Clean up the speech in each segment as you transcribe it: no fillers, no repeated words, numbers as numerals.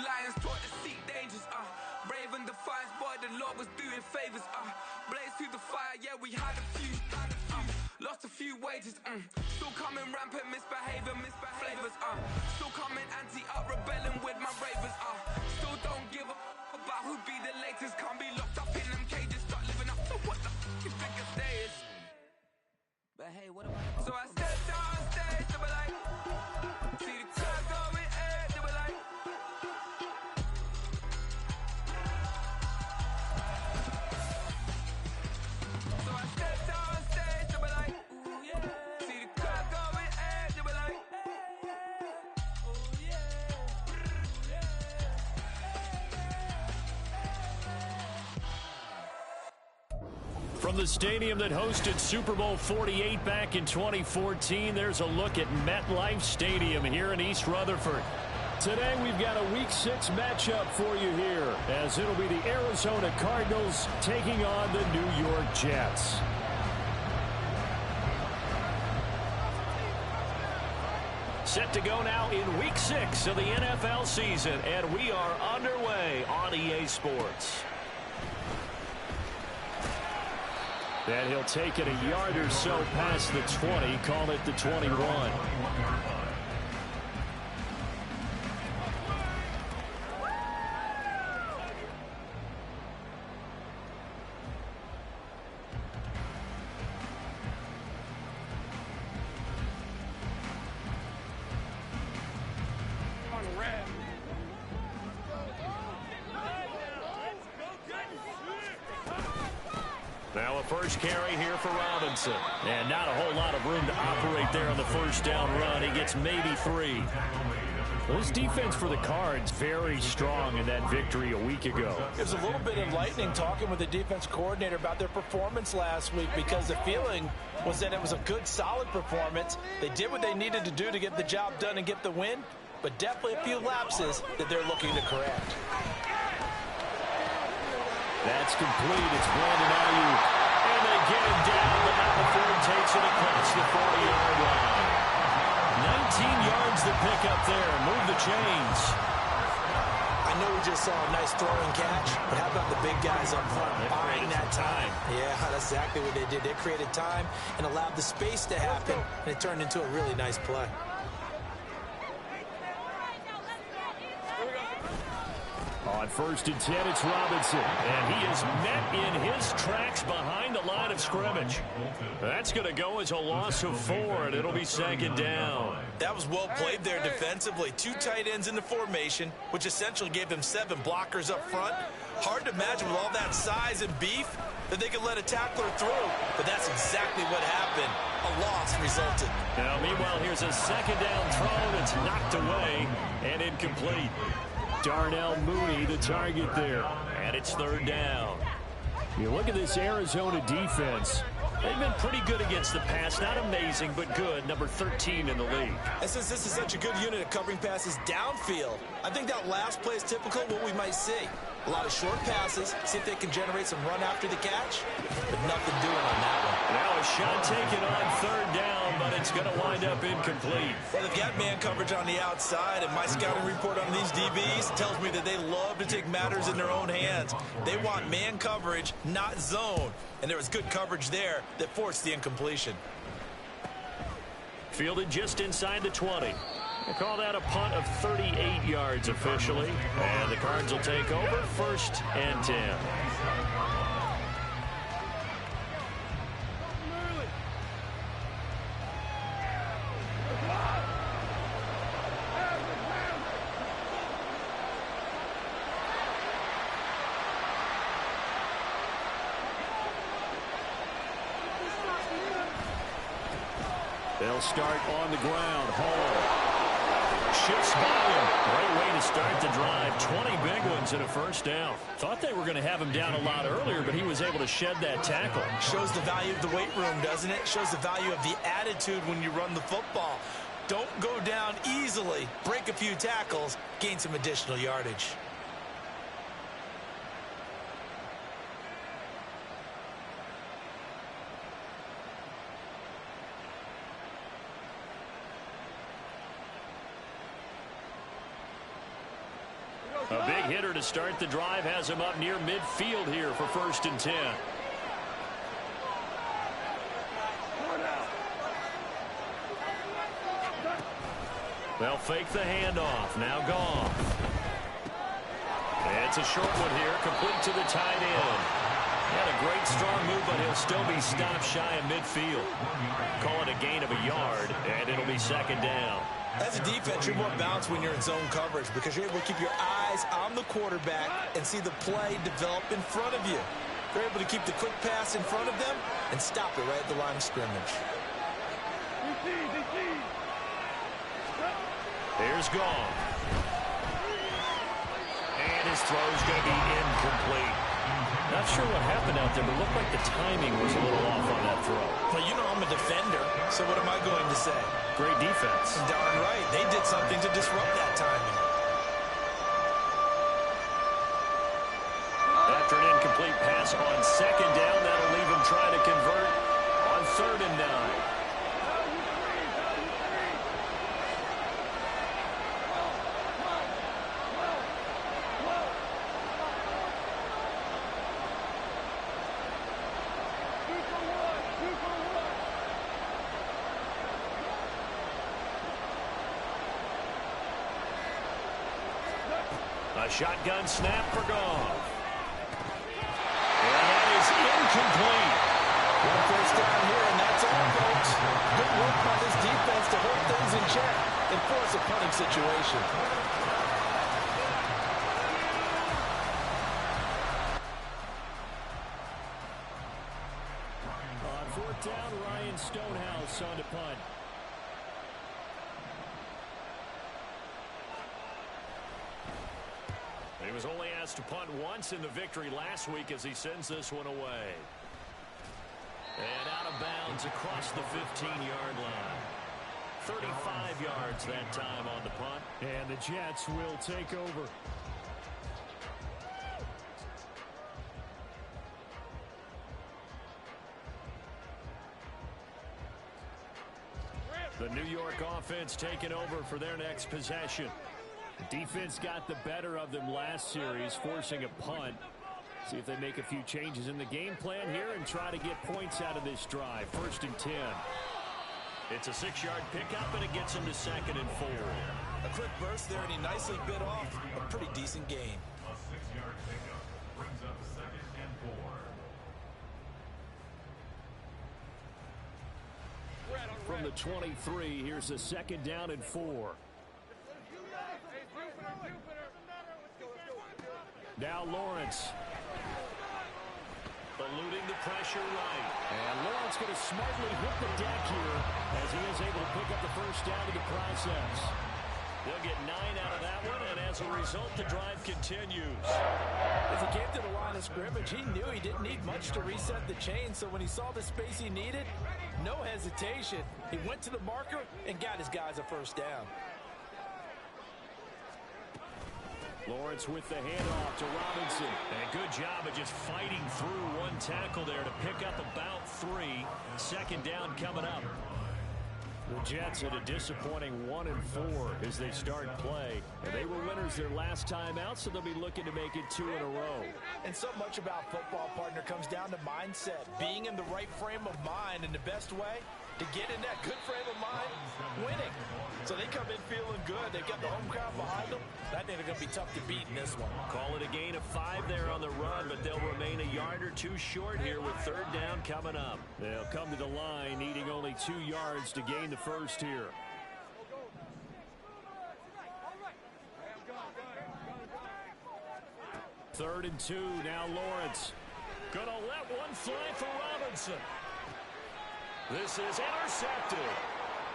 lions taught to seek dangers, brave and defiant, boy, the Lord was doing favors, blaze through the fire, yeah, we had a few, lost a few wages, still coming rampant, misbehavior, flavors, still coming anti-up, rebelling with my ravers, still don't give a about who be the latest, can't be locked up in them cages, start living up to what the you think a day is. But hey, what about so I stepped on stage, they were like, see the crowd going air, they were like, so I stepped on stage, they were like, ooh yeah, see the crowd going air, they were like, ooh yeah, ooh yeah. From the stadium that hosted Super Bowl 48 back in 2014, there's a look at MetLife Stadium here in East Rutherford. Today we've got a Week 6 matchup for you here, as it'll be the Arizona Cardinals taking on the New York Jets. Set to go now in Week 6 of the NFL season, and we are underway on EA Sports. And he'll take it a yard or so past the 20, call it the 21. Now a first carry here for Robinson. And not a whole lot of room to operate there on the first down run. He gets maybe 3. Well, this defense for the Cards very strong in that victory a week ago. It was a little bit enlightening talking with the defense coordinator about their performance last week, because the feeling was that it was a good, solid performance. They did what they needed to do to get the job done and get the win, but definitely a few lapses that they're looking to correct. That's complete. It's Brandon Ayuk. And they get him down, but not before he takes it across the 40-yard line. 19 yards to pick up there. Move the chains. I know we just saw a nice throwing catch, but how about the big guys up front buying that time? Yeah, that's exactly what they did. They created time and allowed the space to happen, and it turned into a really nice play. On 1st and 10, it's Robinson, and he is met in his tracks behind the line of scrimmage. That's going to go as a loss of 4, and it'll be 2nd down. That was well played there defensively. 2 tight ends in the formation, which essentially gave them 7 blockers up front. Hard to imagine with all that size and beef that they could let a tackler through, but that's exactly what happened. A loss resulted. Now, meanwhile, here's a 2nd down throw that's knocked away and incomplete. Darnell Mooney, the target there. And it's 3rd down. You look at this Arizona defense. They've been pretty good against the pass. Not amazing, but good. Number 13 in the league. And since this is such a good unit at covering passes downfield, I think that last play is typical of what we might see. A lot of short passes, see if they can generate some run after the catch, but nothing doing on that one. Now a shot taken on 3rd down, but it's going to wind up incomplete. Well, they've got man coverage on the outside, and my scouting report on these DBs tells me that they love to take matters in their own hands. They want man coverage, not zone, and there was good coverage there that forced the incompletion. Fielded just inside the 20. We'll call that a punt of 38 yards officially. And the Cards will take over 1st and 10. They'll start on the ground. Hall shifts by him. Great way to start the drive. 20 big ones and a 1st down. Thought they were going to have him down a lot earlier, but he was able to shed that tackle. Shows the value of the weight room, doesn't it? Shows the value of the attitude when you run the football. Don't go down easily. Break a few tackles. Gain some additional yardage. A big hitter to start the drive has him up near midfield here for 1st and 10. They'll fake the handoff. Now Goff. It's a short one here, complete to the tight end. Had a great strong move, but he'll still be stopped shy of midfield. Call it a gain of a yard, and it'll be 2nd down. As a defense, you're more balanced when you're in zone coverage because you're able to keep your eyes on the quarterback and see the play develop in front of you. You're able to keep the quick pass in front of them and stop it right at the line of scrimmage. Here's Goff. And his throw's going to be incomplete. Not sure what happened out there, but it looked like the timing was a little off on that throw. Well, you know I'm a defender, so what am I going to say? Great defense. Darn right. They did something to disrupt that timing. After an incomplete pass on 2nd down, that'll leave him trying to convert on 3rd and 9. A shotgun snap for Goff. And that is incomplete. One 1st down here, and that's all, folks. Good work by this defense to hold things in check and force a punting situation. On 4th down, Ryan Stonehouse on to punt. He was only asked to punt once in the victory last week as he sends this one away. And out of bounds across the 15-yard line. 35 yards that time on the punt. And the Jets will take over. The New York offense taking over for their next possession. The defense got the better of them last series, forcing a punt. See if they make a few changes in the game plan here and try to get points out of this drive. 1st and 10. It's a 6-yard pickup, and it gets him to 2nd and 4. A quick burst there, and he nicely bit off a pretty decent gain. A 6-yard pickup brings up 2nd and 4. From the 23, here's a 2nd down and 4. Now Lawrence. Eluding the pressure right. And Lawrence going to smartly hit the deck here as he is able to pick up the 1st down in the process. They'll get 9 out of that one, and as a result, the drive continues. As he came to the line of scrimmage, he knew he didn't need much to reset the chain, so when he saw the space he needed, no hesitation. He went to the marker and got his guys a 1st down. Lawrence with the handoff to Robinson. And good job of just fighting through one tackle there to pick up about 3. 2nd down coming up. The Jets had a disappointing 1 and 4 as they start play. And they were winners their last time out, so they'll be looking to make it 2 in a row. And so much about football, partner, comes down to mindset. Being in the right frame of mind, and the best way to get in that good frame of mind, winning. So they come in feeling good. They've got the home crowd behind them. I think they're going to be tough to beat in this one. Call it a gain of 5 there on the run, but they'll remain a yard or 2 short here with 3rd down coming up. They'll come to the line needing only 2 yards to gain the 1st here. Third and 2, now Lawrence. Gonna let one fly for Robinson. This is intercepted.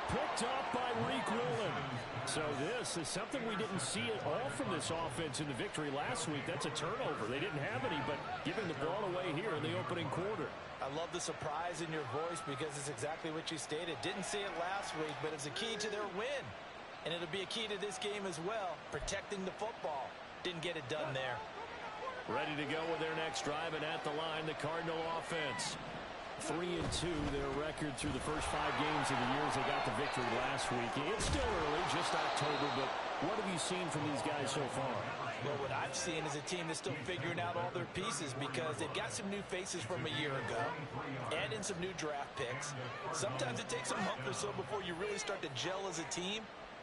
Picked up by Reek Willen. So this is something we didn't see at all from this offense in the victory last week. That's a turnover. They didn't have any, but giving the ball away here in the opening quarter. I love the surprise in your voice because it's exactly what you stated. Didn't see it last week, but it's a key to their win. And it'll be a key to this game as well, protecting the football. Didn't get it done there. Ready to go with their next drive, and at the line, the Cardinal offense. 3-2, their record through the first 5 games of the year as they got the victory last week. It's still early, just October, but what have you seen from these guys so far? Well, what I've seen is a team that's still figuring out all their pieces because they've got some new faces from a year ago, add in some new draft picks. Sometimes it takes a month or so before you really start to gel as a team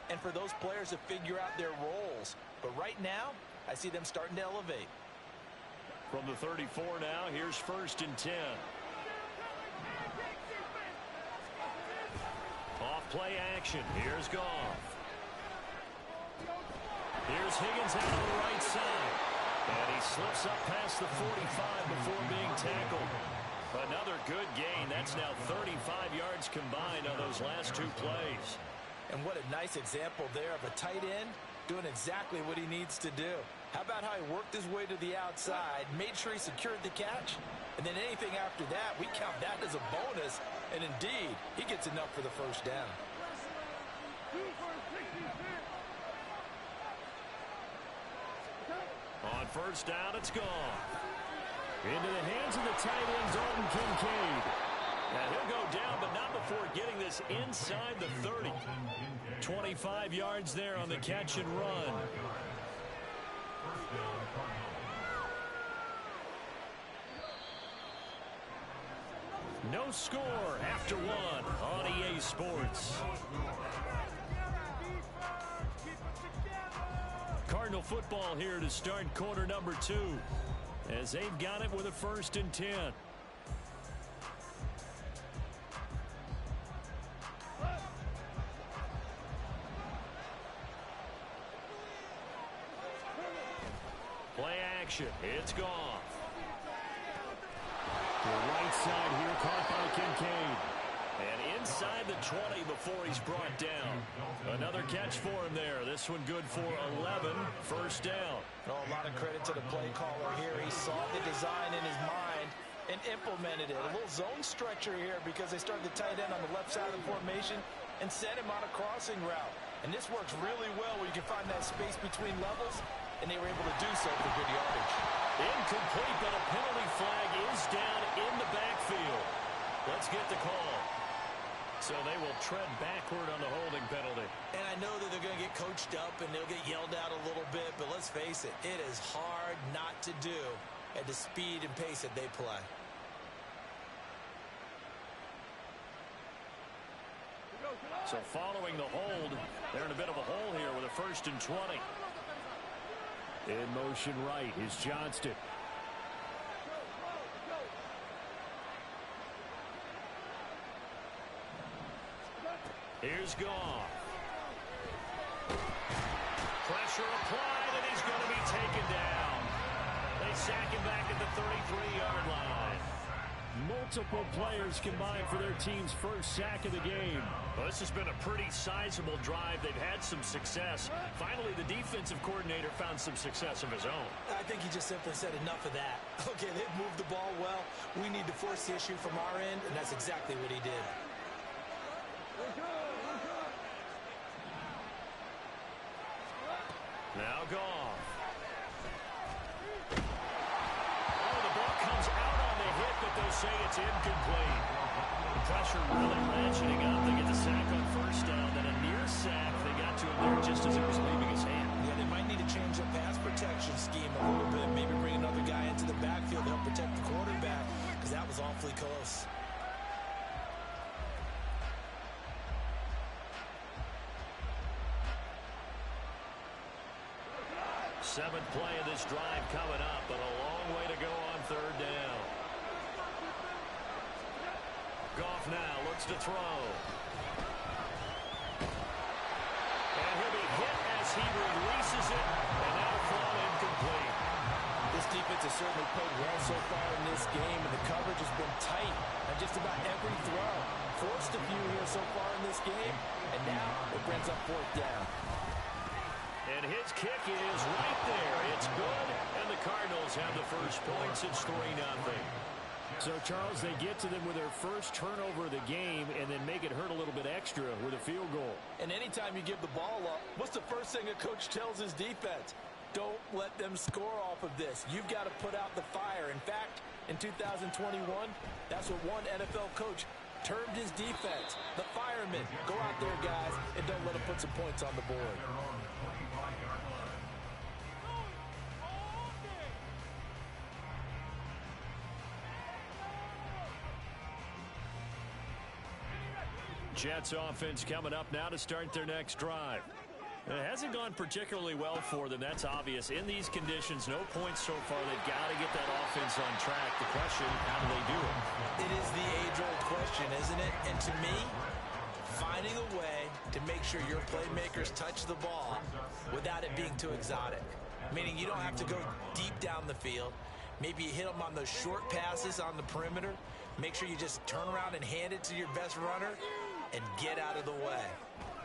and for those players to figure out their roles. But right now, I see them starting to elevate. From the 34 now, here's 1st and 10. Off play action. Here's Goff. Here's Higgins out on the right side. And he slips up past the 45 before being tackled. Another good gain. That's now 35 yards combined on those last 2 plays. And what a nice example there of a tight end doing exactly what he needs to do. How about how he worked his way to the outside, made sure he secured the catch, and then anything after that, we count that as a bonus. And indeed, he gets enough for the first down. On 1st down, it's gone. Into the hands of the tight end, Dalton Kincaid. Now he'll go down, but not before getting this inside the 30. 25 yards there on the catch and run. No score after 1 on EA Sports. Cardinal football here to start quarter number 2 as they've got it with a 1st and 10. Play action. It's Goff. The right side here caught by Kincaid. And inside the 20 before he's brought down. Another catch for him there. This one good for 11. 1st down. Oh, a lot of credit to the play caller here. He saw the design in his mind and implemented it. A little zone stretcher here because they started the tight end on the left side of the formation and sent him on a crossing route. And this works really well where you can find that space between levels, and they were able to do so for good yardage. Incomplete, but a penalty flag is down in the backfield. Let's get the call. So they will tread backward on the holding penalty. And I know that they're going to get coached up and they'll get yelled out a little bit, but let's face it, it is hard not to do at the speed and pace that they play. So following the hold, they're in a bit of a hole here with a 1st and 20. In motion right is Johnston. Here's Goff. Pressure applied, and he's going to be taken down. They sack him back at the 33-yard line. Multiple players combined for their team's 1st sack of the game. Well, this has been a pretty sizable drive. They've had some success. Finally, the defensive coordinator found some success of his own. I think he just simply said enough of that. Okay, they've moved the ball well. We need to force the issue from our end, and that's exactly what he did. Now Goff. Oh, the ball comes out on the hit, but they'll say it's incomplete. The pressure really ratcheting up. They get the sack on 1st down, then a near sack. They got to him there just as it was leaving his hand. Yeah, they might need to change their pass protection scheme a little bit. Maybe bring another guy into the backfield to help protect the quarterback, because that was awfully close. 7th play of this drive coming up, but a long way to go on 3rd down. Goff now looks to throw. And he'll be hit as he releases it, and now thrown incomplete. This defense has certainly played well so far in this game, and the coverage has been tight on just about every throw. Forced a few here so far in this game, and now it brings up 4th down. And his kick is right there. It's good, and the Cardinals have the first points. It's 3-0. So, Charles, they get to them with their first turnover of the game and then make it hurt a little bit extra with a field goal. And anytime you give the ball up, what's the first thing a coach tells his defense? Don't let them score off of this. You've got to put out the fire. In fact, in 2021? That's what one NFL coach termed his defense. The firemen. Go out there, guys, and don't let them put some points on the board. Jets offense coming up now to start their next drive. It hasn't gone particularly well for them. That's obvious. In these conditions, no points so far. They've got to get that offense on track. The question, how do they do it? It is the age-old question, isn't it? And to me, finding a way to make sure your playmakers touch the ball without it being too exotic. Meaning you don't have to go deep down the field. Maybe you hit them on those short passes on the perimeter. Make sure you just turn around and hand it to your best runner and get out of the way.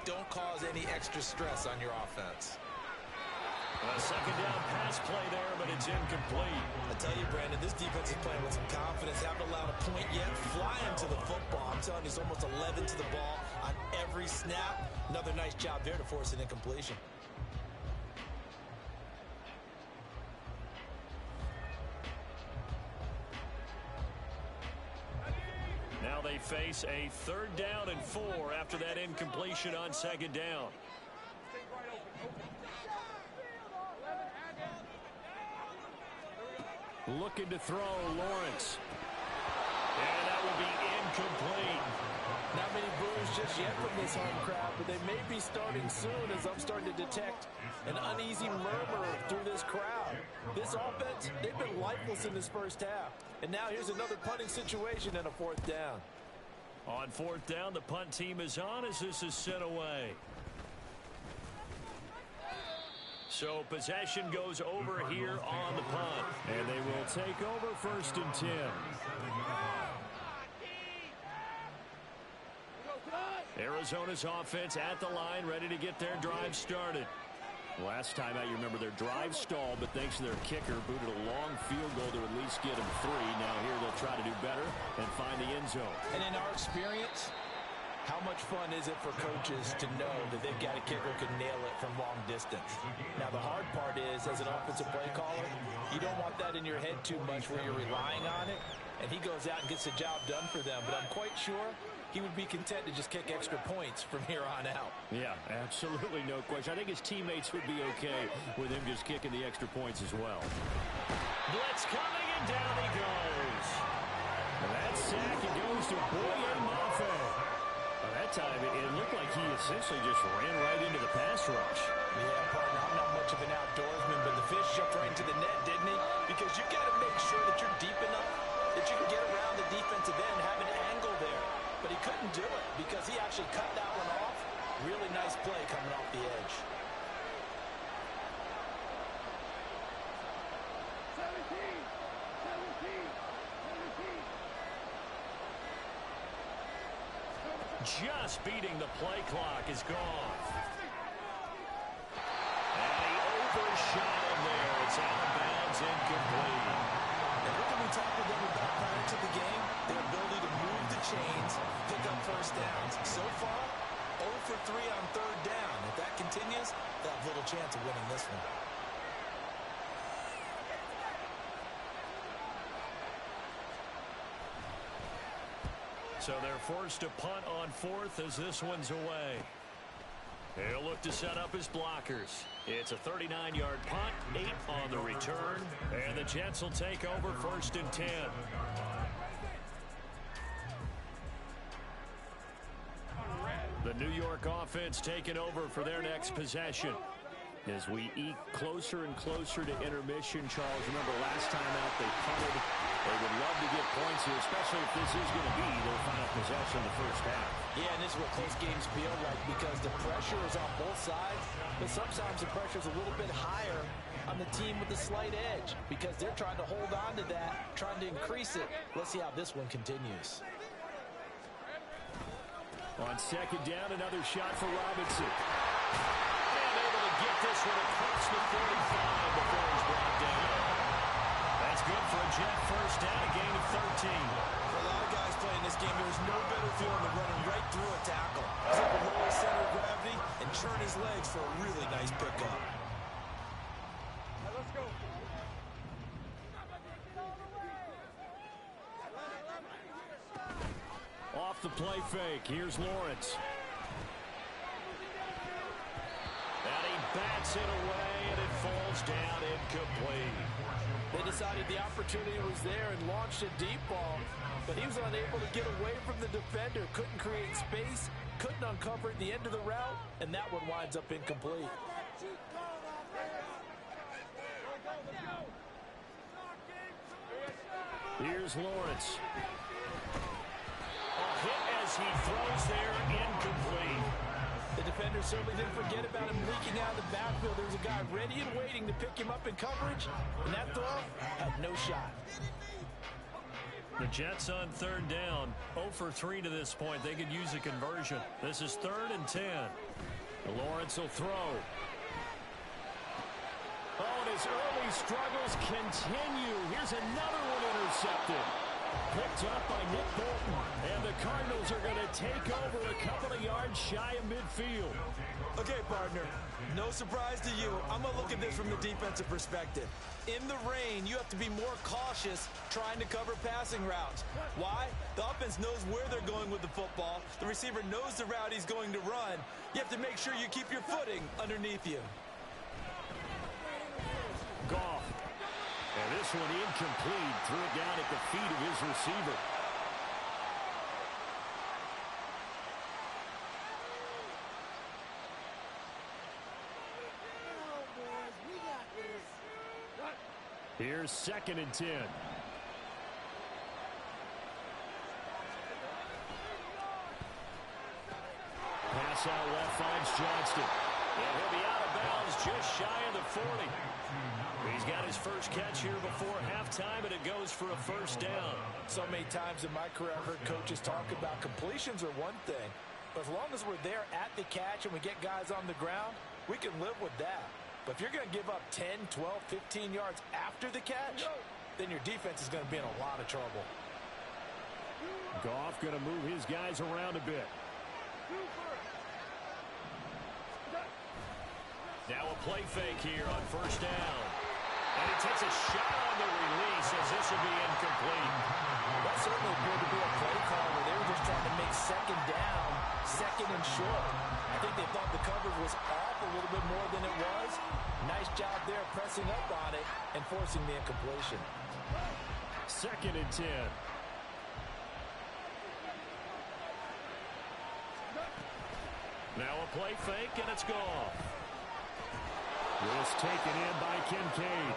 Don't cause any extra stress on your offense. A second down pass play there, but it's incomplete. I tell you, Brandon, this defense is playing with some confidence. Haven't allowed a point yet. Flying to the football. I'm telling you, it's almost 11 to the ball on every snap. Another nice job there to force an incompletion. Now they face a 3rd down and 4 after that incompletion on 2nd down. Looking to throw, Lawrence. And that will be incomplete. Not many boos just yet from this home crowd, but they may be starting soon as I'm starting to detect an uneasy murmur through this crowd. This offense, they've been lifeless in this first half. And now here's another punting situation and a 4th down. On 4th down, the punt team is on as this is sent away. So possession goes over here on the punt. And they will take over 1st and 10. Arizona's offense at the line, ready to get their drive started. Last time out, you remember their drive stalled, but thanks to their kicker, booted a long field goal to at least get them 3. Now here they'll try to do better and find the end zone. And in our experience, how much fun is it for coaches to know that they've got a kicker who can nail it from long distance? Now, the hard part is, as an offensive play caller, you don't want that in your head too much where you're relying on it, and he goes out and gets the job done for them. But I'm quite sure he would be content to just kick extra points from here on out. Yeah, absolutely no question. I think his teammates would be okay with him just kicking the extra points as well. Blitz coming, and down he goes. And that sack, it goes to Boye Mafe. That time, it looked like he essentially just ran right into the pass rush. Yeah, partner, I'm not much of an outdoorsman, but the fish jumped right into the net, didn't he? Because you've got to make sure that you're deep enough that you can get around the defensive end, have an angle there. But he couldn't do it because he actually cut that one off. Really nice play coming off the edge. 17. Just beating the play clock is gone. And he overshot him there. It's out of bounds, incomplete. And what did we talk with them about prior to the game? Their ability to move the chains, pick up 1st downs. So far, 0 for 3 on 3rd down. If that continues, they'll have little chance of winning this one. So they're forced to punt on 4th as this one's away. He'll look to set up his blockers. It's a 39-yard punt, 8 on the return, and the Jets will take over 1st and 10. The New York offense taking over for their next possession. As we eke closer and closer to intermission, Charles, remember last time out they punted. They would love to get points here, especially if this is going to be their final possession in the first half. Yeah, and this is what close games feel like because the pressure is on both sides, but sometimes the pressure is a little bit higher on the team with the slight edge because they're trying to hold on to that, trying to increase it. Let's see how this one continues. On 2nd down, another shot for Robinson. And able to get this one across the 45 before he's brought down. That's good for a Jet 1st down, a gain of 13. For a lot of guys playing this game, there's no better feeling than running right through a tackle. Zip a lower center of gravity and churn his legs for a really nice pickup. Let's go. off the play fake. Here's Lawrence. And he bats it away, and it falls down incomplete. They decided the opportunity was there and launched a deep ball, but he was unable to get away from the defender, couldn't create space, couldn't uncover at the end of the route, and that one winds up incomplete. Here's Lawrence. A hit as he throws there, incomplete. The defender certainly didn't forget about him leaking out of the backfield. There was a guy ready and waiting to pick him up in coverage, and that throw had no shot. The Jets on third down, 0 for 3 to this point. They could use a conversion. This is 3rd and 10. Lawrence will throw. Oh, and his early struggles continue. Here's another one intercepted. Picked up by Nick Bolton. And the Cardinals are going to take over a couple of yards shy of midfield. Okay, partner, no surprise to you. I'm going to look at this from the defensive perspective. In the rain, you have to be more cautious trying to cover passing routes. Why? The offense knows where they're going with the football. The receiver knows the route he's going to run. You have to make sure you keep your footing underneath you. Goff. And this one incomplete. Threw it down at the feet of his receiver. Here's 2nd and 10. Pass out left finds Johnston. And he'll be out of bounds just shy of the 40. He's got his first catch here before halftime, and it goes for a first down. So many times in my career I've heard coaches talk about completions are one thing, but as long as we're there at the catch and we get guys on the ground, we can live with that. But if you're going to give up 10, 12, 15 yards after the catch, then your defense is going to be in a lot of trouble. Goff going to move his guys around a bit. Now a play fake here on first down. And he takes a shot on the release as this will be incomplete. That certainly appeared to be a play call where they were just trying to make second down, second and short. I think they thought the coverage was off a little bit more than it was. Nice job there pressing up on it and forcing the incompletion. 2nd and 10. Now a play fake, and it's gone. This taken in by Kincaid.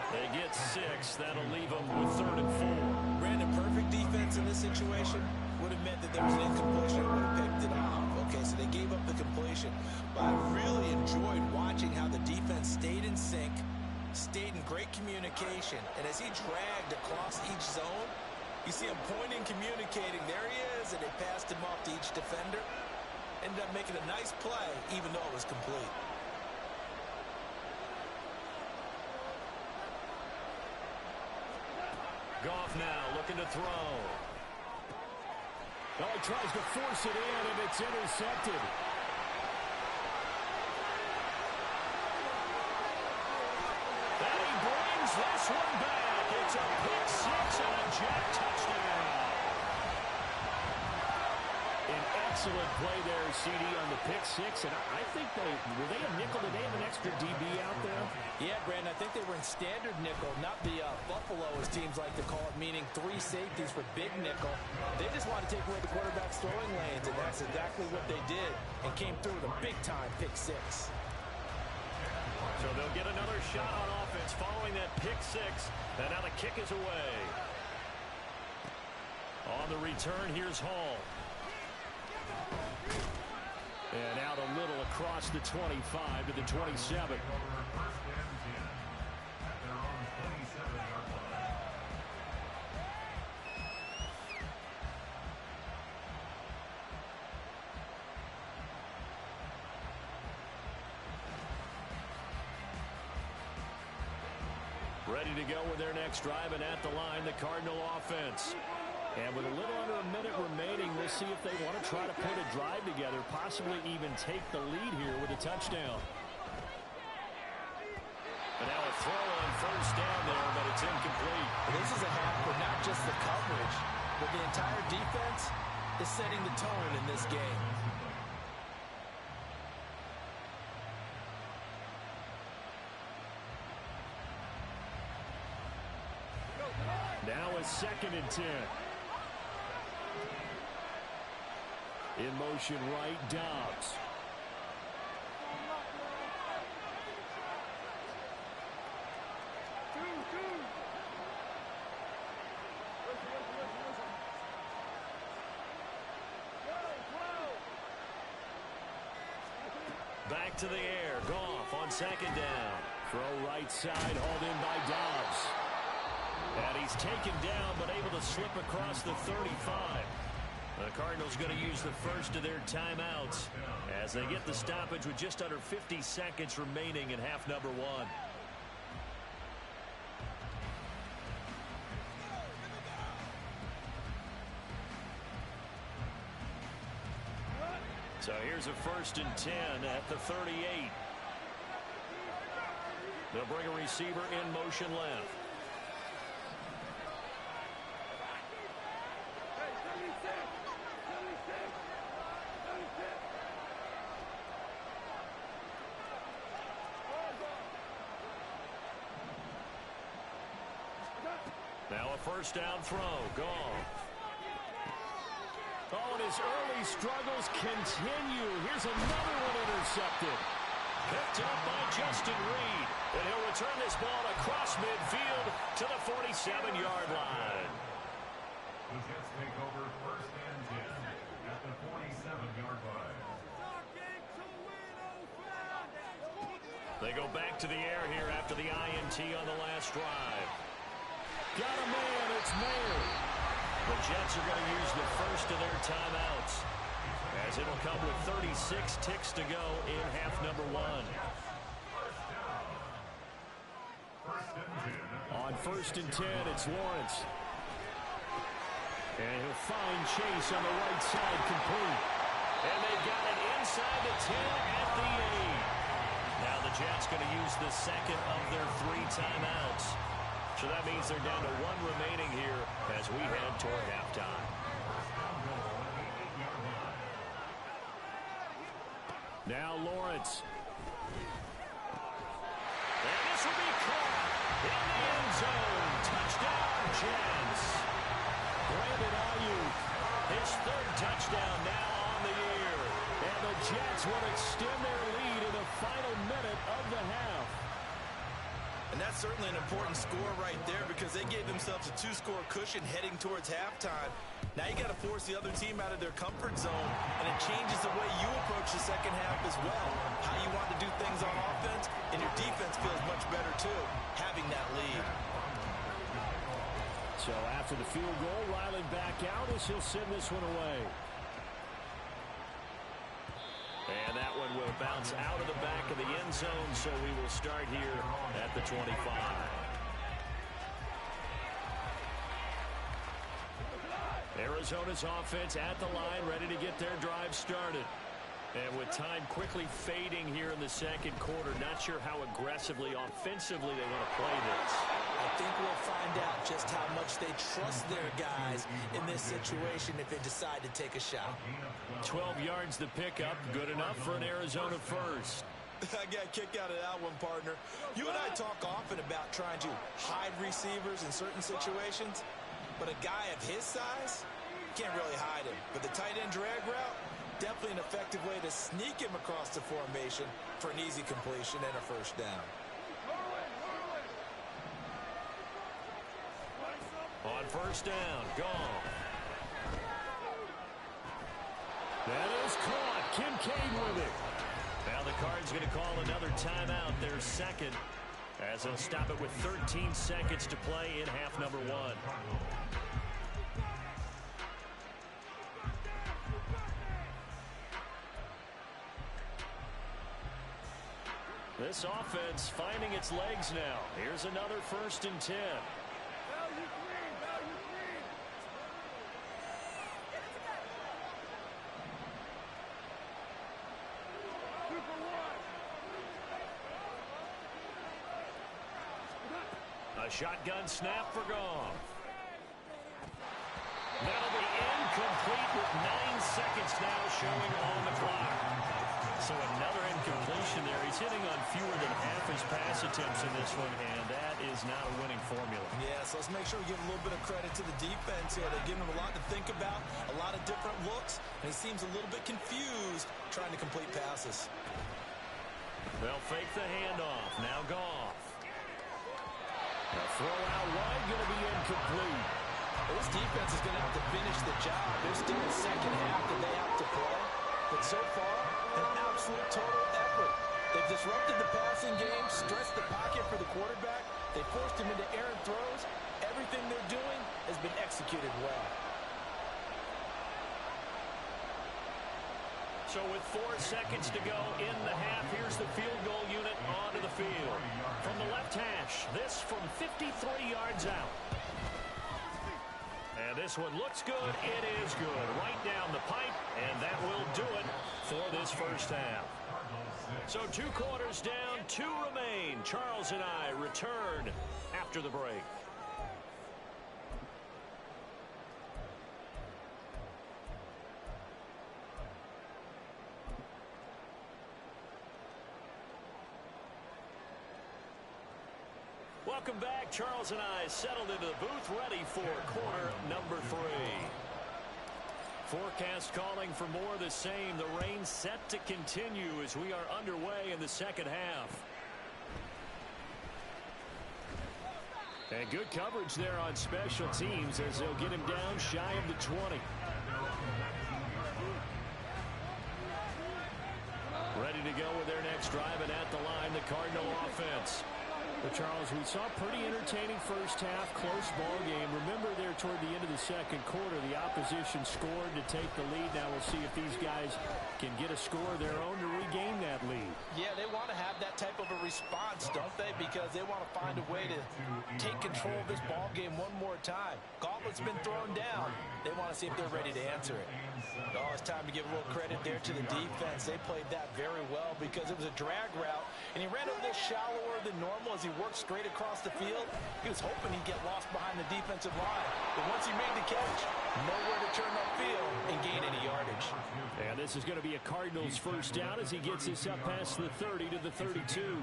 They get 6. That'll leave them with 3rd and 4. Brandon, perfect defense in this situation would have meant that there was an incompletion and would have picked it off. Okay, so they gave up the completion. But I really enjoyed watching how the defense stayed in sync, stayed in great communication, and as he dragged across each zone, you see him pointing, communicating. There he is, and they passed him off to each defender. Ended up making a nice play, even though it was complete. Goff now looking to throw. Oh, he tries to force it in, and it's intercepted. And he brings this one back. It's a pick 6 and a Jet touchdown. An excellent play there, CD, on the pick 6. And I think were they a nickel? Did they have an extra DB out there? Yeah, Brandon, I think they were in standard nickel, not the Buffalo, as teams like to call it, meaning 3 safeties for big nickel. They just want to take away the quarterback's throwing lanes, and that's exactly what they did, and came through with a big-time pick 6. So they'll get another shot on offense following that pick 6, and now the kick is away. On the return, here's Hall. And out a little across the 25 to the 27. First and 10 at their own 27-yard line. Ready to go with their next drive, and at the line, the Cardinal offense. And with a little under a minute remaining, we'll see if they want to try to put a drive together, possibly even take the lead here with a touchdown. And now a throw on first down there, but it's incomplete. This is a half for not just the coverage, but the entire defense is setting the tone in this game. Now a 2nd and 10. In motion right, Dobbs. Back to the air. Goff on 2nd down. Throw right side, hauled in by Dobbs. And he's taken down, but able to slip across the 35. The Cardinals going to use the first of their timeouts as they get the stoppage with just under 50 seconds remaining in half number 1. So here's a 1st and 10 at the 38. They'll bring a receiver in motion left. Now a 1st down throw. Goff. Oh, and his early struggles continue. Here's another one intercepted. Picked up by Justin Reed. And he'll return this ball across midfield to the 47-yard line. The Jets take over 1st and 10 at the 47-yard line. They go back to the air here after the INT on the last drive. Got a man, it's Mayer. The Jets are going to use the first of their timeouts as it'll come with 36 ticks to go in half number 1. On 1st and 10, it's Lawrence. And he'll find Chase on the right side complete. And they've got it inside the 10 at the 8. Now the Jets going to use the second of their 3 timeouts. So that means they're down to 1 remaining here as we head toward halftime. Now Lawrence. And this will be caught in the end zone. Touchdown, Jets. Brandon Ayuk, his 3rd touchdown now on the year. And the Jets will extend their lead in the final minute of the half. And that's certainly an important score right there because they gave themselves a 2-score cushion heading towards halftime. Now you got to force the other team out of their comfort zone, and it changes the way you approach the second half as well. How you want to do things on offense, and your defense feels much better too, having that lead. So after the field goal, Ryland back out as he'll send this one away. And that one will bounce out of the back of the end zone, so we will start here at the 25. Arizona's offense at the line, ready to get their drive started. And with time quickly fading here in the second quarter, not sure how aggressively, offensively they want to play this. I think we'll find out just how much they trust their guys in this situation if they decide to take a shot. 12 yards the pickup, good enough for an Arizona first. I got a kick out of that one, partner. You and I talk often about trying to hide receivers in certain situations, but a guy of his size can't really hide him. But the tight end drag route, definitely an effective way to sneak him across the formation for an easy completion and a 1st down. On 1st down, Goff. That is caught. Kincaid with it. Now the Cards going to call another timeout, their second, as they'll stop it with 13 seconds to play in half number 1. This offense finding its legs now. Here's another 1st and 10. A shotgun snap for Goff. That'll be incomplete with 9 seconds now showing on the clock. So another incompletion there. He's hitting on fewer than half his pass attempts in this one, and that is not a winning formula. Yeah, so let's make sure we give a little bit of credit to the defense here. They're giving him a lot to think about, a lot of different looks, and he seems a little bit confused trying to complete passes. They'll fake the handoff. Now Goff. The throw out wide going to be incomplete. This defense is going to have to finish the job. There's still a second half that they have to play. But so far, an absolute total effort. They've disrupted the passing game, stressed the pocket for the quarterback. They forced him into errant throws. Everything they're doing has been executed well. So with 4 seconds to go in the half, here's the field goal unit onto the field. From the left hash, this from 53 yards out. And this one looks good. It is good. Right down the pipe, and that will do it for this first half. So 2 quarters down, 2 remain. Charles and I return after the break. Welcome back. Charles and I settled into the booth, ready for quarter number 3. Forecast calling for more of the same. The rain set to continue as we are underway in the second half. And good coverage there on special teams as they'll get him down shy of the 20. Ready to go with their next drive, and at the line, the Cardinal offense. But Charles, we saw a pretty entertaining first half, close ball game. Remember there toward the end of the second quarter, the opposition scored to take the lead. Now we'll see if these guys can get a score of their own to regain that lead. Yeah, they want to have that type of a response, don't they? Because they want to find a way to take control of this ball game one more time. Gauntlet's been thrown down. They want to see if they're ready to answer it. Oh, it's time to give a little credit there to the defense. They played that very well because it was a drag route, and he ran a little shallower than normal as he worked straight across the field. He was hoping he'd get lost behind the defensive line. But once he made the catch, nowhere to turn upfield and gain any yardage. And this is going to be a Cardinals first down as he gets this up past the 30 to the 32.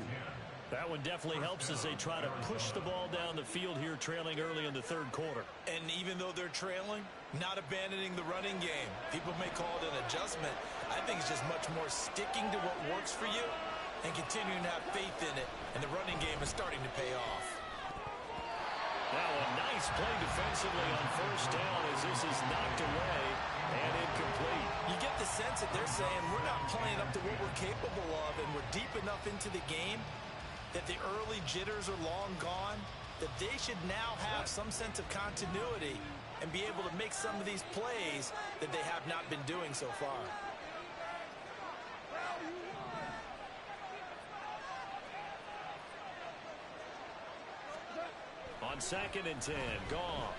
That one definitely helps as they try to push the ball down the field here, trailing early in the third quarter. And even though they're trailing, not abandoning the running game. People may call it an adjustment. I think it's just much more sticking to what works for you and continuing to have faith in it. And the running game is starting to pay off. Now a nice play defensively on first down as this is knocked away and incomplete. You get the sense that they're saying we're not playing up to what we're capable of, and we're deep enough into the game that the early jitters are long gone, that they should now have some sense of continuity and be able to make some of these plays that they have not been doing so far. On 2nd and 10, Goff.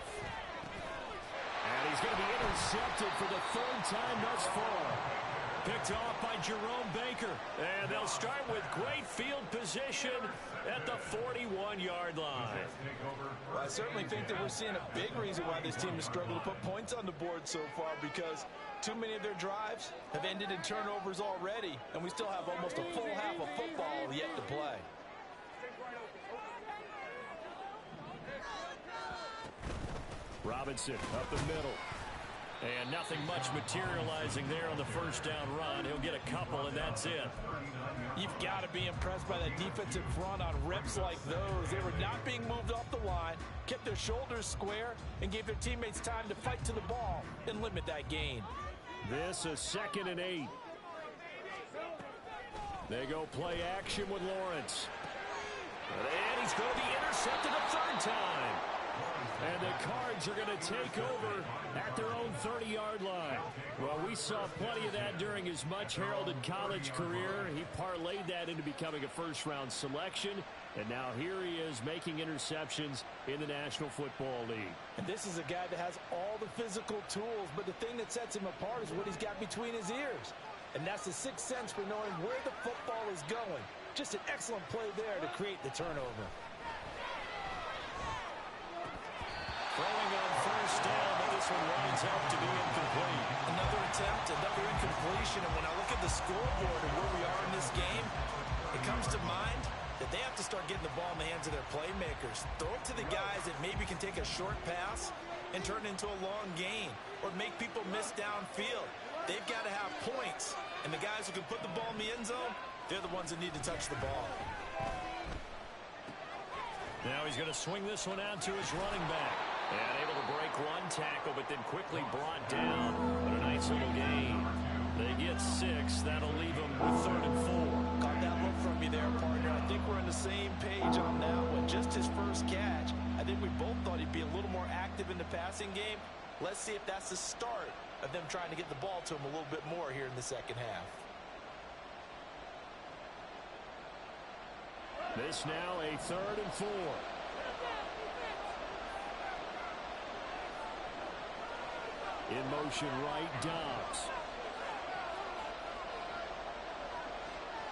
And he's going to be intercepted for the 3rd time thus far. Picked off by Jerome Baker. And they'll start with great field position at the 41-yard line. Well, I certainly think that we're seeing a big reason why this team has struggled to put points on the board so far, because too many of their drives have ended in turnovers already, and we still have almost a full half of football yet to play. Robinson up the middle. And nothing much materializing there on the first down run. He'll get a couple, and that's it. You've got to be impressed by that defensive front on reps like those. They were not being moved off the line, kept their shoulders square, and gave their teammates time to fight to the ball and limit that gain. This is 2nd and 8. They go play action with Lawrence. And he's going to be intercepted a 3rd time. And the Cards are going to take over at their own 30-yard line. Well, we saw plenty of that during his much-heralded college career. He parlayed that into becoming a first-round selection. And now here he is making interceptions in the National Football League. And this is a guy that has all the physical tools, but the thing that sets him apart is what he's got between his ears. And that's the sixth sense for knowing where the football is going. Just an excellent play there to create the turnover. Throwing on first down, but this one winds up to be incomplete. attempt, another incompletion, and when I look at the scoreboard and where we are in this game, it comes to mind that they have to start getting the ball in the hands of their playmakers. Throw it to the guys that maybe can take a short pass and turn it into a long gain or make people miss downfield. They've got to have points, and the guys who can put the ball in the end zone, they're the ones that need to touch the ball. Now he's going to swing this one out to his running back. And able to break one tackle, but then quickly brought down. But a nice little gain. They get 6. That'll leave them with 3rd and 4. Got that look from you there, partner. I think we're on the same page on that one. Just his first catch. I think we both thought he'd be a little more active in the passing game. Let's see if that's the start of them trying to get the ball to him a little bit more here in the second half. This now a 3rd and 4. In motion right, Dobbs.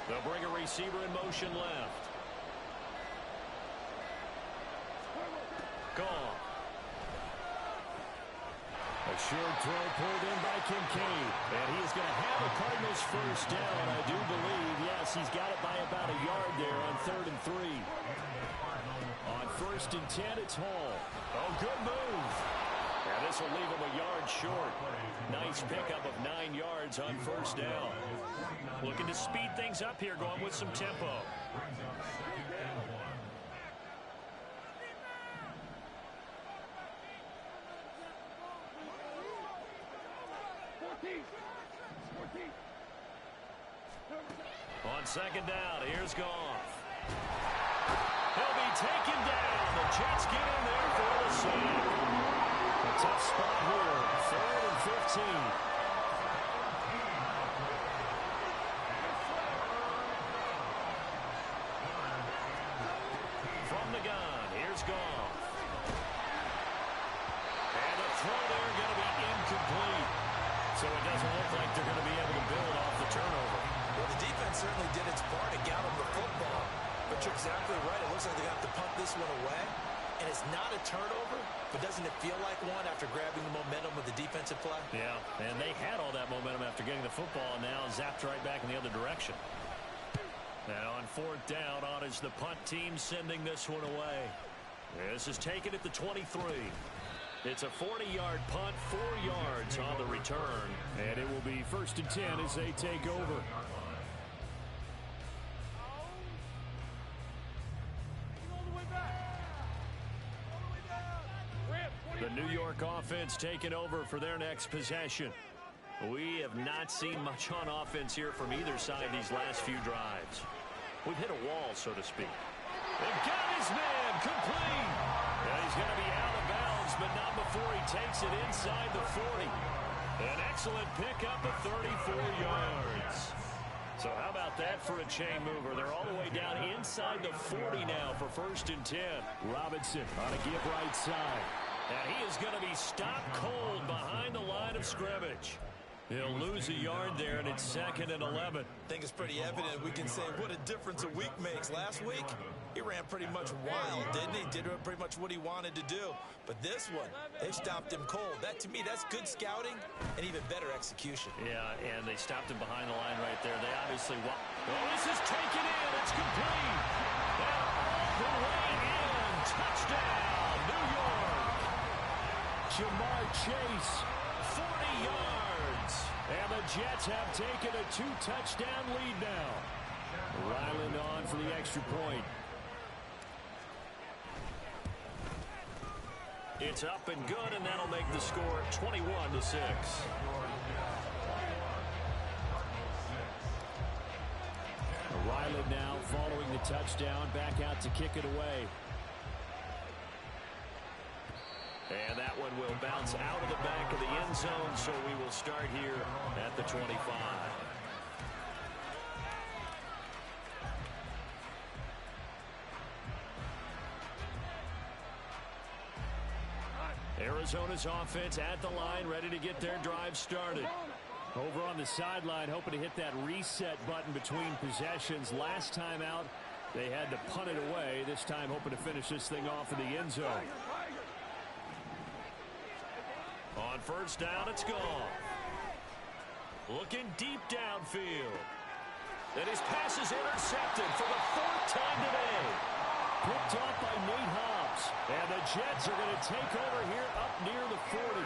They'll bring a receiver in motion left. Gone. A short throw pulled in by Kincaid. And he is going to have a Cardinals first down, I do believe. Yes, he's got it by about a yard there on 3rd and 3. On 1st and 10, it's Hall. Oh, good move. And this will leave him a yard short. Nice pickup of 9 yards on 1st down. Looking to speed things up here, going with some tempo. On 2nd down, here's Goff. He'll be taken down. The Jets get in there for the sack. A tough spot here. 3rd and 15. From the gun, here's Goff. And the throw there going to be incomplete. So it doesn't look like they're going to be able to build off the turnover. Well, the defense certainly did its part to get them the football. But you're exactly right. It looks like they're going to have to punt this one away. And it's not a turnover, but doesn't it feel like one after grabbing the momentum with the defensive play? Yeah, and they had all that momentum after getting the football, and now zapped right back in the other direction. Now on 4th down, on is the punt team sending this one away. This is taken at the 23. It's a 40-yard punt, 4 yards on the return. And it will be 1st and 10 as they take over. The New York offense taking over for their next possession. We have not seen much on offense here from either side these last few drives. We've hit a wall, so to speak. They've got his man complete. Yeah, he's going to be out of bounds, but not before he takes it inside the 40. An excellent pickup of 34 yards. So how about that for a chain mover? They're all the way down inside the 40 now for 1st and 10. Robinson on a give right side. And he is going to be stopped cold behind the line of scrimmage. He'll lose a yard there, and it's 2nd and 11. I think it's pretty evident. We can say what a difference a week makes. Last week, he ran pretty much wild, didn't he? Did pretty much what he wanted to do. But this one, they stopped him cold. That, to me, that's good scouting and even better execution. Yeah, and they stopped him behind the line right there. They obviously want... Oh, this is taken in. It's complete. And all the way in. Touchdown, New York. Jamar Chase, 40 yards. And the Jets have taken a 2-touchdown lead now. Ryland on for the extra point. It's up and good, and that'll make the score 21-6. Ryland now following the touchdown, back out to kick it away. And that one will bounce out of the back of the end zone, so we will start here at the 25. Arizona's offense at the line, ready to get their drive started. Over on the sideline, hoping to hit that reset button between possessions. Last time out, they had to punt it away. This time, hoping to finish this thing off in the end zone. On 1st down, it's gone. Looking deep downfield. And his pass is intercepted for the 4th time today. Picked off by Nate Hobbs. And the Jets are going to take over here up near the 40.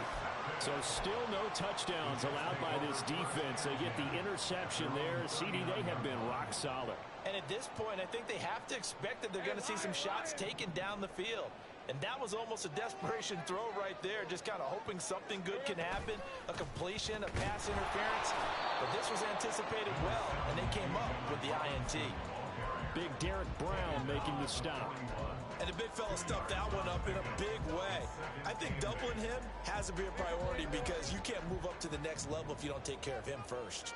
So still no touchdowns allowed by this defense. They get the interception there. CD, they have been rock solid. And at this point, I think they have to expect that they're going to see some shots taken down the field. And that was almost a desperation throw right there, just kind of hoping something good can happen, a completion, a pass interference. But this was anticipated well, and they came up with the INT. Big Derek Brown making the stop. And the big fella stuffed that one up in a big way. I think doubling him has to be a priority because you can't move up to the next level if you don't take care of him first.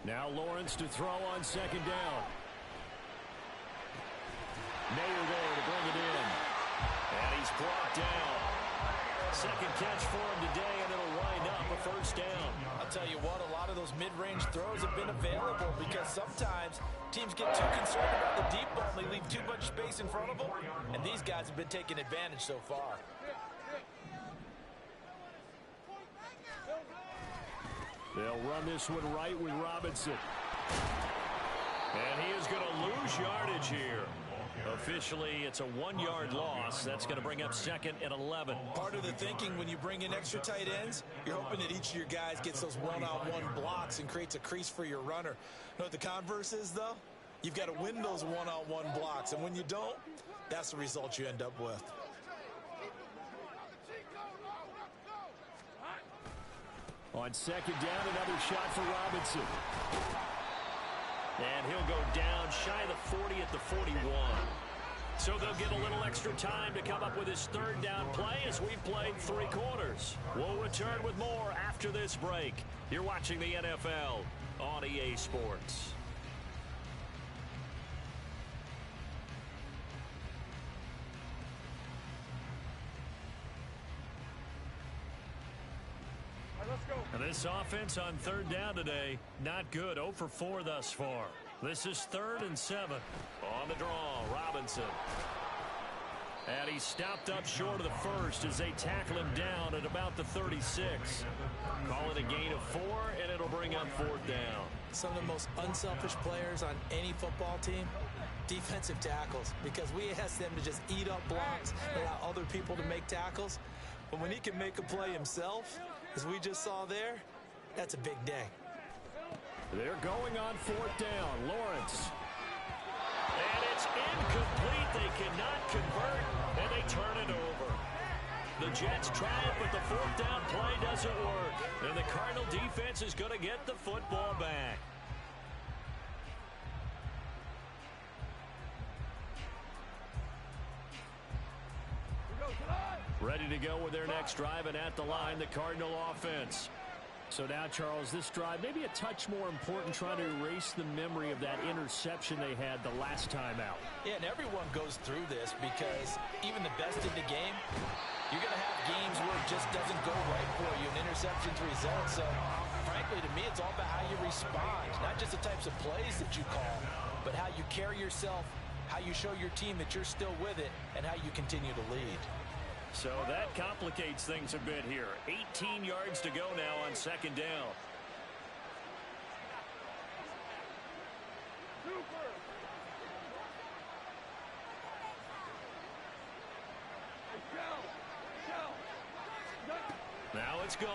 Now Lawrence to throw on 2nd down. Mayer there to bring it in. And he's brought down. 2nd catch for him today, and it'll wind up a 1st down. I'll tell you what, a lot of those mid-range throws have been available because sometimes teams get too concerned about the deep ball and they leave too much space in front of them, and these guys have been taking advantage so far. They'll run this one right with Robinson. And he is going to lose yardage here. Officially, it's a 1-yard loss. That's going to bring up 2nd and 11. Part of the thinking when you bring in extra tight ends, you're hoping that each of your guys gets those one-on-one blocks and creates a crease for your runner. You know what the converse is, though? You've got to win those one-on-one blocks, and when you don't, that's the result you end up with. On 2nd down, another shot for Robinson. And he'll go down shy of the 40 at the 41. So they'll get a little extra time to come up with his 3rd down play as we've played 3 quarters. We'll return with more after this break. You're watching the NFL on EA Sports. And this offense on 3rd down today, not good. 0 for 4 thus far. This is 3rd and 7. On the draw, Robinson. And he's stopped up short of the 1st as they tackle him down at about the 36. Call it a gain of 4, and it'll bring up 4th down. Some of the most unselfish players on any football team, defensive tackles, because we ask them to just eat up blocks and allow other people to make tackles. But when he can make a play himself, as we just saw there, that's a big day. They're going on 4th down. Lawrence. And it's incomplete. They cannot convert, and they turn it over. The Jets try it, but the 4th down play doesn't work. And the Cardinal defense is going to get the football back. Ready to go with their next drive, and at the line, the Cardinal offense. So now, Charles, this drive maybe a touch more important, trying to erase the memory of that interception they had the last time out. Yeah, and everyone goes through this because even the best in the game, you're going to have games where it just doesn't go right for you, and interceptions result. So, frankly, to me, it's all about how you respond, not just the types of plays that you call, but how you carry yourself, how you show your team that you're still with it, and how you continue to lead. So that complicates things a bit here. 18 yards to go now on 2nd down. Now it's gone.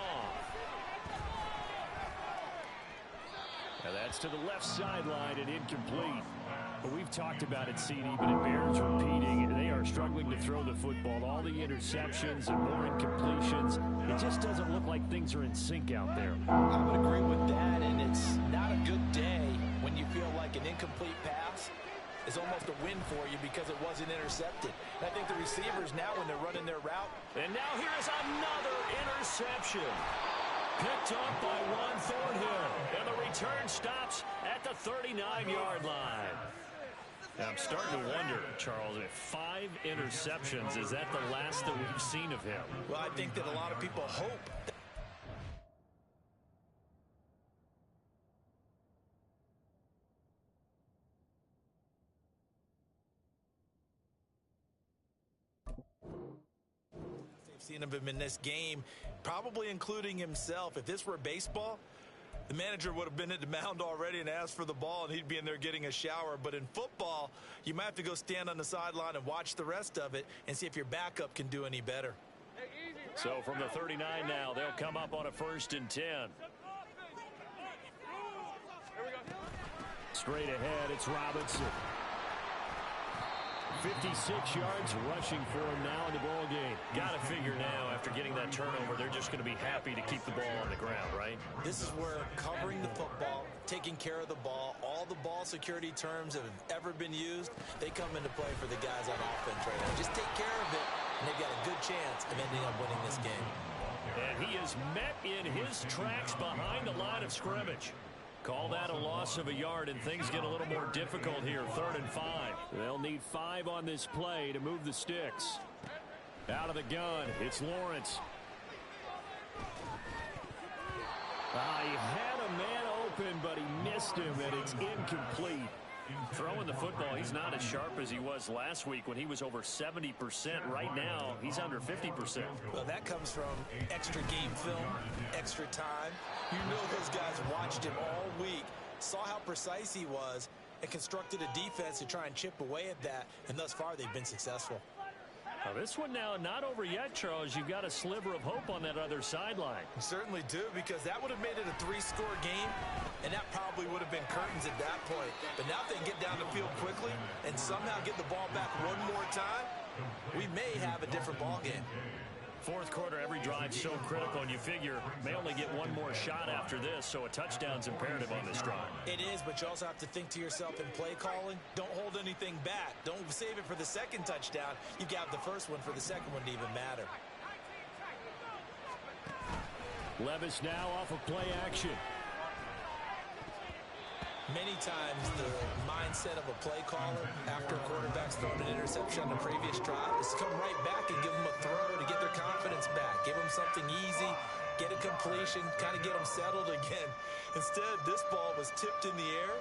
Now that's to the left sideline and incomplete. But we've talked about it, CD, but it bears repeating. They are struggling to throw the football. All the interceptions and more incompletions. It just doesn't look like things are in sync out there. I would agree with that, and it's not a good day when you feel like an incomplete pass is almost a win for you because it wasn't intercepted. And I think the receivers now, when they're running their route. And now here's another interception. Picked up by Juan Thornhill. And the return stops at the 39-yard line. I'm starting to wonder, Charles, if 5 interceptions, is that the last that we've seen of him? Well, I think that a lot of people hope that Seen of him in this game, probably including himself. If this were baseball, the manager would have been at the mound already and asked for the ball, and he'd be in there getting a shower. But in football, you might have to go stand on the sideline and watch the rest of it and see if your backup can do any better. So from the 39 now, they'll come up on a 1st and 10. Straight ahead, it's Robinson. 56 yards rushing for him now in the ball game. Got to figure now, after getting that turnover, they're just going to be happy to keep the ball on the ground, right? This is where covering the football, taking care of the ball, all the ball security terms that have ever been used, they come into play for the guys on offense right now. Just take care of it, and they've got a good chance of ending up winning this game. And he is met in his tracks behind the line of scrimmage. Call that a loss of a yard, and things get a little more difficult here. 3rd and 5. They'll need 5 on this play to move the sticks. Out of the gun, it's Lawrence. He had a man open, but he missed him, and it's incomplete. Throwing the football, he's not as sharp as he was last week when he was over 70%. Right now, he's under 50%. Well, that comes from extra game film, extra time. You know those guys watched him all week, saw how precise he was, and constructed a defense to try and chip away at that, and thus far they've been successful. Now this one now not over yet, Charles. You've got a sliver of hope on that other sideline. You certainly do, because that would have made it a 3-score game, and that probably would have been curtains at that point. But now if they can get down the field quickly and somehow get the ball back one more time, we may have a different ball game. 4th quarter, every drive so critical, and you figure may only get one more shot after this, so a touchdown's imperative on this drive. It is, but you also have to think to yourself in play calling, don't hold anything back. Don't save it for the second touchdown. You got the first one for the second one to even matter. Levis now off of play action. Many times the mindset of a play caller after a quarterback's thrown an interception on the previous drive is to come right back and give them a throw to get their confidence back. Give them something easy, get a completion, kind of get them settled again. Instead, this ball was tipped in the air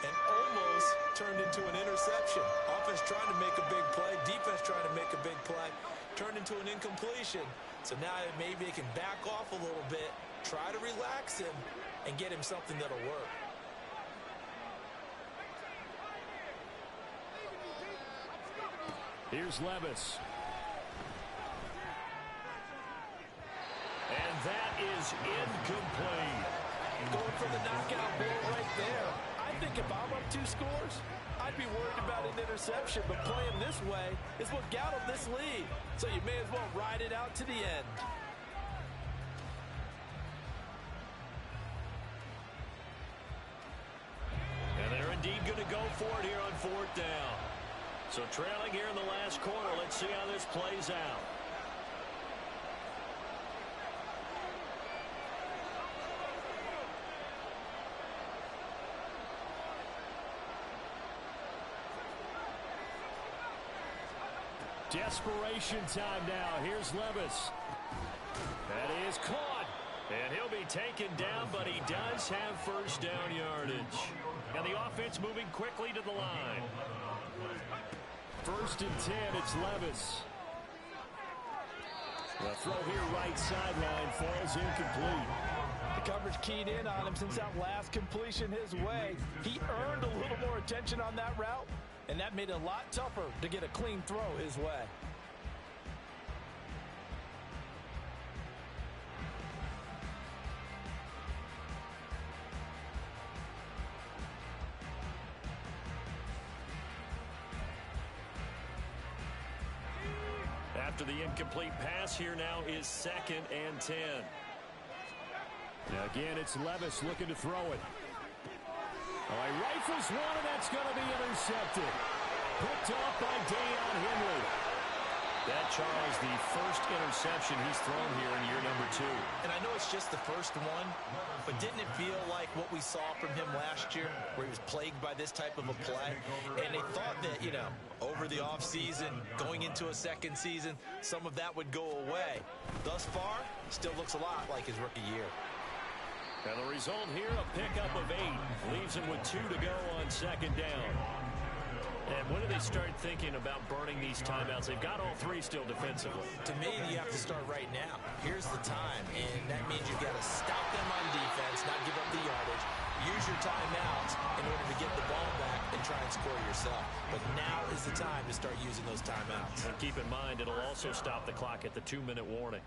and almost turned into an interception. Offense trying to make a big play, defense trying to make a big play, turned into an incompletion. So now maybe they can back off a little bit, try to relax him, and get him something that'll work. Here's Levis. And that is incomplete. Going for the knockout ball right there. I think if I'm up 2 scores, I'd be worried about an interception, but playing this way is what got them this lead. So you may as well ride it out to the end. And they're indeed going to go for it here on 4th down. So trailing here in the last quarter. Let's see how this plays out. Desperation time now. Here's Levis. That is caught. And he'll be taken down, but he does have 1st down yardage. And the offense moving quickly to the line. 1st and 10, it's Levis. The throw here right sideline falls incomplete. The coverage keyed in on him since that last completion his way. He earned a little more attention on that route, and that made it a lot tougher to get a clean throw his way. After the incomplete pass, here now is 2nd and 10. Now again, it's Levis looking to throw it. He rifles one, and that's going to be intercepted. Picked off by Deion Henry. That, Charles, the first interception he's thrown here in year number 2. And I know it's just the first one, but didn't it feel like what we saw from him last year, where he was plagued by this type of a play? And they thought that, over the offseason, going into a second season, some of that would go away. Thus far, still looks a lot like his rookie year. And the result here, a pickup of 8. Leaves him with 2 to go on 2nd down. And when do they start thinking about burning these timeouts? They've got all three still defensively. To me, you have to start right now. Here's the time, and that means you've got to stop them on defense, not give up the yardage. Use your timeouts in order to get the ball back and try and score yourself. But now is the time to start using those timeouts. And keep in mind, it'll also stop the clock at the 2-minute warning.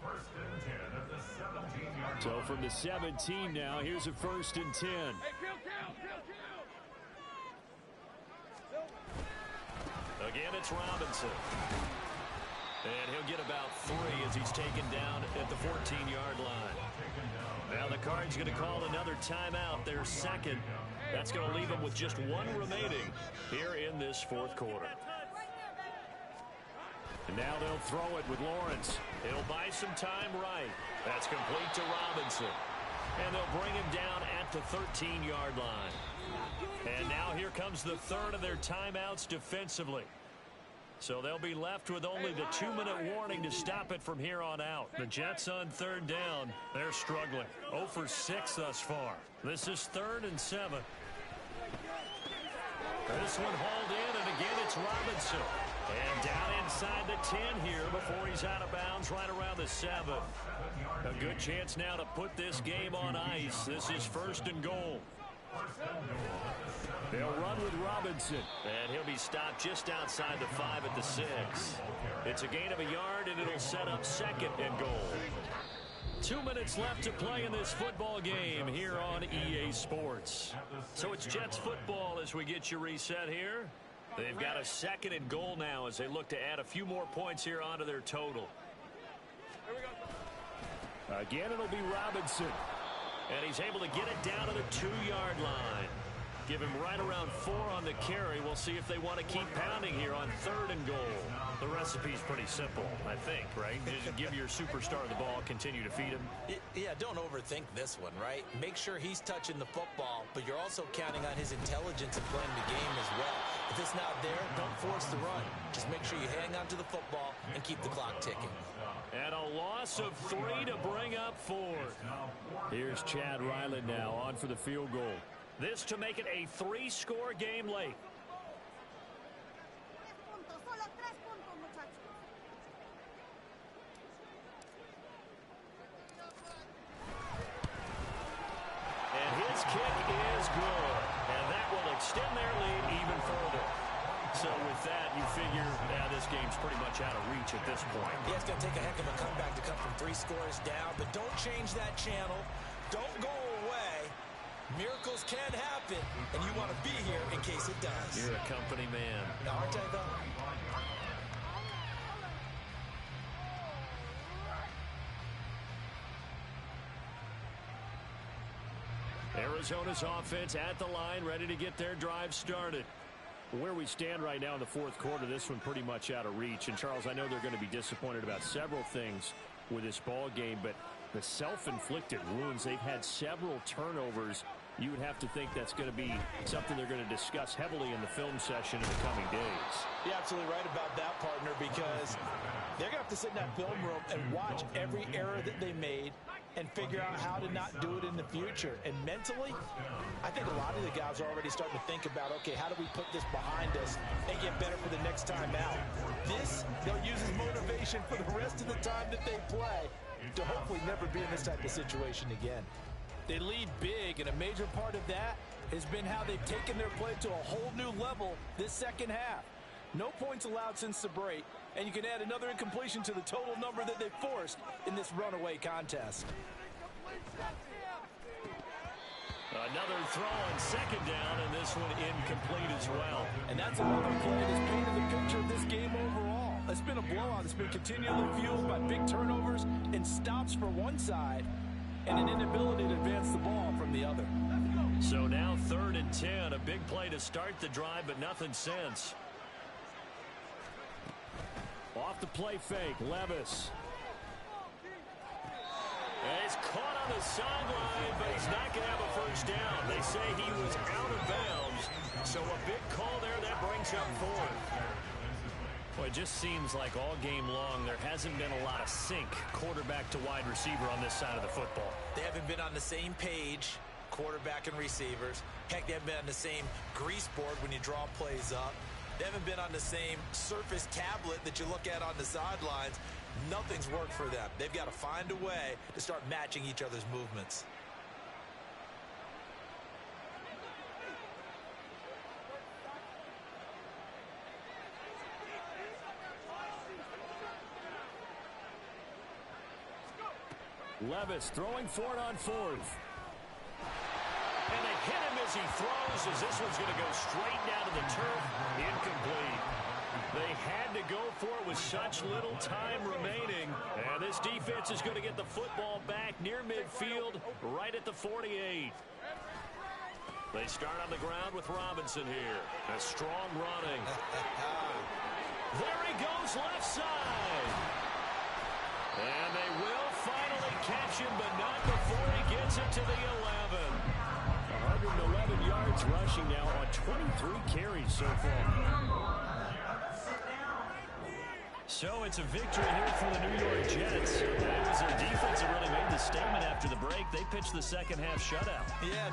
So from the 17 now, here's a 1st and 10. Again, it's Robinson. And he'll get about 3 as he's taken down at the 14-yard line. Now the Cards going to call another timeout, their second. That's going to leave them with just 1 remaining here in this 4th quarter. And now they'll throw it with Lawrence. He'll buy some time right. That's complete to Robinson. And they'll bring him down at the 13-yard line. And now here comes the 3rd of their timeouts defensively. So they'll be left with only the 2-minute warning to stop it from here on out. The Jets on 3rd down. They're struggling. 0 for 6 thus far. This is 3rd and 7. This one hauled in, and again it's Robinson. And down inside the 10 here before he's out of bounds right around the 7. A good chance now to put this game on ice. This is 1st and goal. They'll run with Robinson. And he'll be stopped just outside the 5 at the 6. It's a gain of a yard, and it'll set up 2nd and goal. 2 minutes left to play in this football game here on EA Sports. So it's Jets football as we get you reset here. They've got a 2nd and goal now as they look to add a few more points here onto their total. Again, it'll be Robinson. And he's able to get it down to the 2-yard line. Give him right around 4 on the carry. We'll see if they want to keep pounding here on 3rd and goal. The recipe's pretty simple, I think, right? Just give your superstar the ball, continue to feed him. Yeah, don't overthink this one, right? Make sure he's touching the football, but you're also counting on his intelligence in playing the game as well. If it's not there, don't force the run. Just make sure you hang on to the football and keep the clock ticking. And a loss of 3 to bring up 4. Here's Chad Ryland now on for the field goal. This to make it a 3-score game late. And his kick is good. And that will extend their lead even further. So with that, you figure this game's pretty much out of reach at this point. Yeah, it's going to take a heck of a comeback to come from 3 scores down, but don't change that channel. Don't go away. Miracles can happen, and you want to be here in case it does. You're a company man. Aren't I, though? Arizona's offense at the line, ready to get their drive started. Where we stand right now in the 4th quarter, this one pretty much out of reach. And, Charles, I know they're going to be disappointed about several things with this ball game, but the self-inflicted wounds, they've had several turnovers. You would have to think that's going to be something they're going to discuss heavily in the film session in the coming days. You're absolutely right about that, partner, because they're going to have to sit in that film room and watch every error that they made and figure out how to not do it in the future. And mentally, I think a lot of the guys are already starting to think about, okay, how do we put this behind us and get better for the next time out? This, they'll use as motivation for the rest of the time that they play to hopefully never be in this type of situation again. They lead big, and a major part of that has been how they've taken their play to a whole new level this second half. No points allowed since the break, and you can add another incompletion to the total number that they've forced in this runaway contest. Another throw on 2nd down, and this one incomplete as well. And that's another play that's painted the picture of this game overall. It's been a blowout. It's been continually fueled by big turnovers and stops for one side and an inability to advance the ball from the other. So now 3rd and 10, a big play to start the drive, but nothing since. Off the play fake, Levis. And he's caught on the sideline, but he's not going to have a first down. They say he was out of bounds. So a big call there that brings up 4th. Well, it just seems like all game long there hasn't been a lot of sync quarterback to wide receiver on this side of the football. They haven't been on the same page, quarterback and receivers. Heck, they haven't been on the same grease board when you draw plays up. They haven't been on the same surface tablet that you look at on the sidelines. Nothing's worked for them. They've got to find a way to start matching each other's movements. Levis throwing for it on fourth. And they hit him as he throws, as this one's going to go straight down to the turf. Incomplete. They had to go for it with such little time remaining. And this defense is going to get the football back near midfield, right at the 48. They start on the ground with Robinson here. A strong running. There he goes left side. And they will finally catch him, but not before he gets it to the 11. 111 yards rushing now on 23 carries so far. So it's a victory here for the New York Jets. It was their defense that really made the statement after the break. They pitched the second half shutout. Yeah,